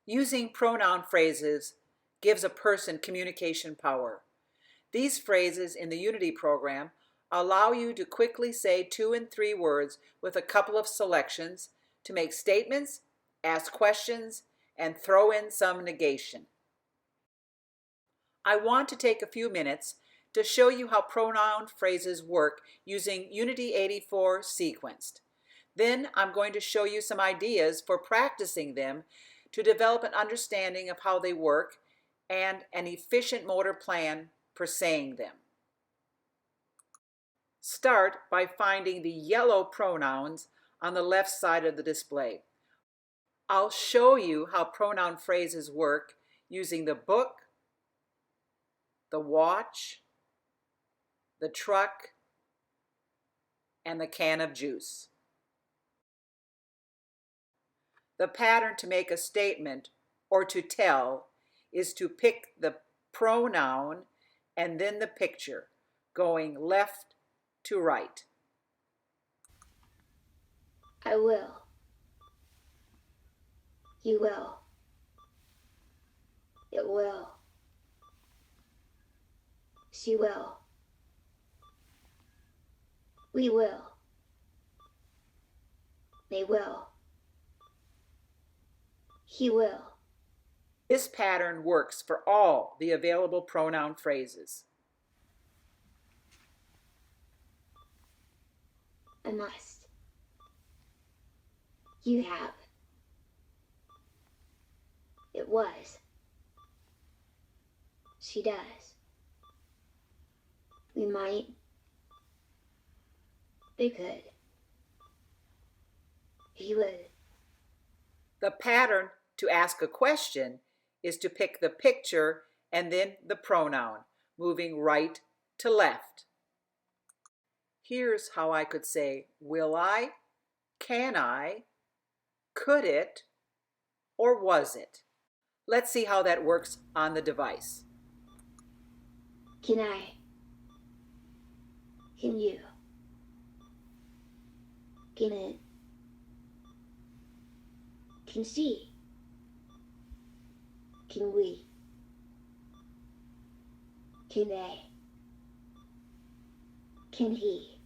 Using pronoun phrases gives a person communication power. These phrases in the Unity program allow you to quickly say 2 and 3 words with a couple of selections to make statements, ask questions, and throw in some negation. I want to take a few minutes to show you how pronoun phrases work using Unity 84 sequenced. Then I'm going to show you some ideas for practicing them to develop an understanding of how they work and an efficient motor plan for saying them. Start by finding the yellow pronouns on the left side of the display. I'll show you how pronoun phrases work using the book, the watch, the truck, and the can of juice. The pattern to make a statement or to tell is to pick the pronoun and then the picture, going left to right. I will. You will. It will. She will. We will. They will. He will. This pattern works for all the available pronoun phrases. I must. You have. It was. She does. We might. They could. He would. The pattern to ask a question is to pick the picture and then the pronoun, moving right to left. Here's how I could say, will I, can I, could it, or was it? Let's see how that works on the device. Can I? Can you? Can it? Can she? Can we? Can they? Can he?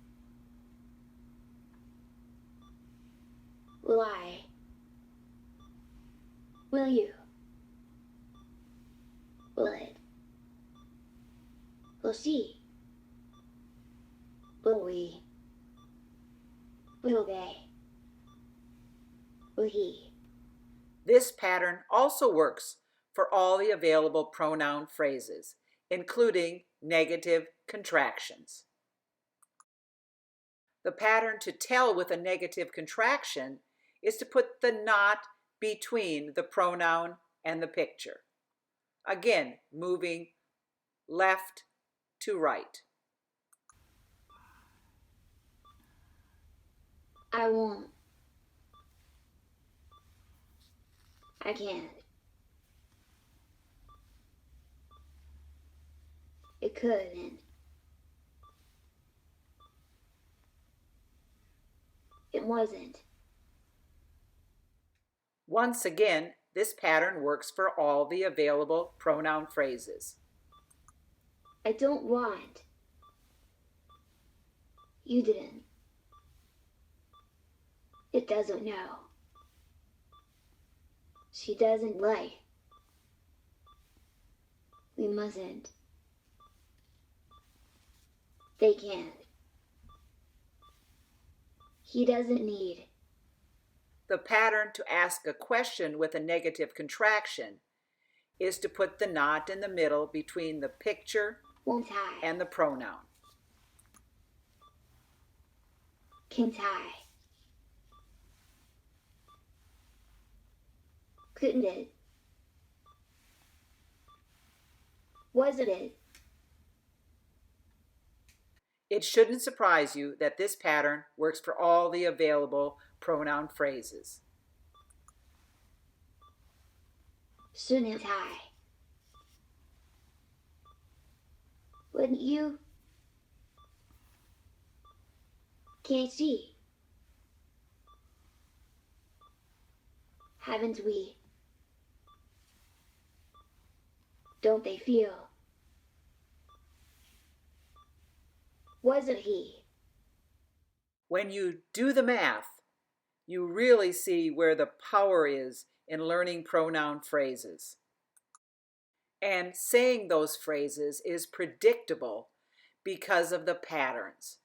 Will I? Will you? Will it? Will she? Will we? Will they? Will he? This pattern also works for all the available pronoun phrases, including negative contractions. The pattern to tell with a negative contraction is to put the not between the pronoun and the picture. Again, moving left to right. I won't. I can't. It couldn't. It wasn't. Once again, this pattern works for all the available pronoun phrases. I don't want. You didn't. It doesn't know. She doesn't like. We mustn't. They can't. He doesn't need. The pattern to ask a question with a negative contraction is to put the not in the middle between the picture Won't I? and the pronoun. Can't I? Couldn't it? Wasn't it? It shouldn't surprise you that this pattern works for all the available pronoun phrases. Shouldn't I? Wouldn't you? Can't she? Haven't we? don't they feel? Was it he? When you do the math, you really see where the power is in learning pronoun phrases. And saying those phrases is predictable because of the patterns.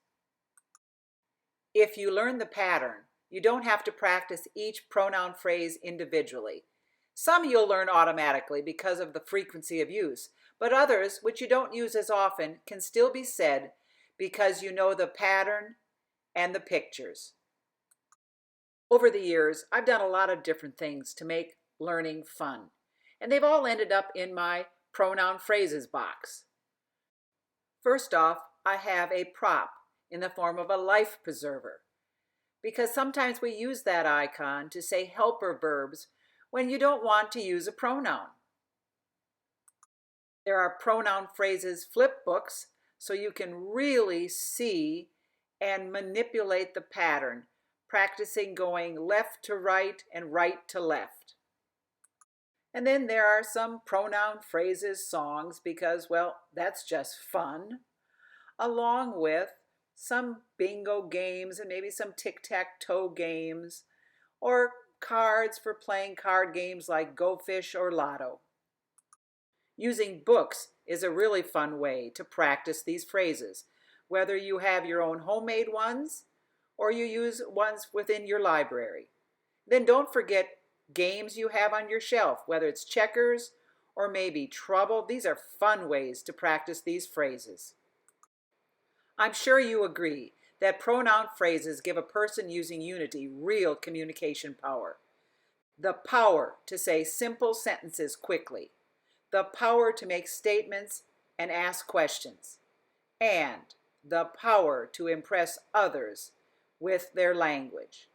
If you learn the pattern, you don't have to practice each pronoun phrase individually. Some you'll learn automatically because of the frequency of use, but others, which you don't use as often, can still be said because you know the pattern and the pictures. Over the years, I've done a lot of different things to make learning fun, and they've all ended up in my Pronoun Phrases box. First off, I have a prop in the form of a life preserver, because sometimes we use that icon to say helper verbs when you don't want to use a pronoun. There are Pronoun Phrases flip books, so you can really see and manipulate the pattern, practicing going left to right and right to left. And then there are some Pronoun Phrases songs because, well, that's just fun, along with some bingo games and maybe some tic-tac-toe games, or cards for playing card games like Go Fish or Lotto. Using books is a really fun way to practice these phrases, whether you have your own homemade ones or you use ones within your library. Then don't forget games you have on your shelf, whether it's checkers or maybe Trouble. These are fun ways to practice these phrases. I'm sure you agree that pronoun phrases give a person using Unity real communication power. The power to say simple sentences quickly, the power to make statements and ask questions, and the power to impress others with their language.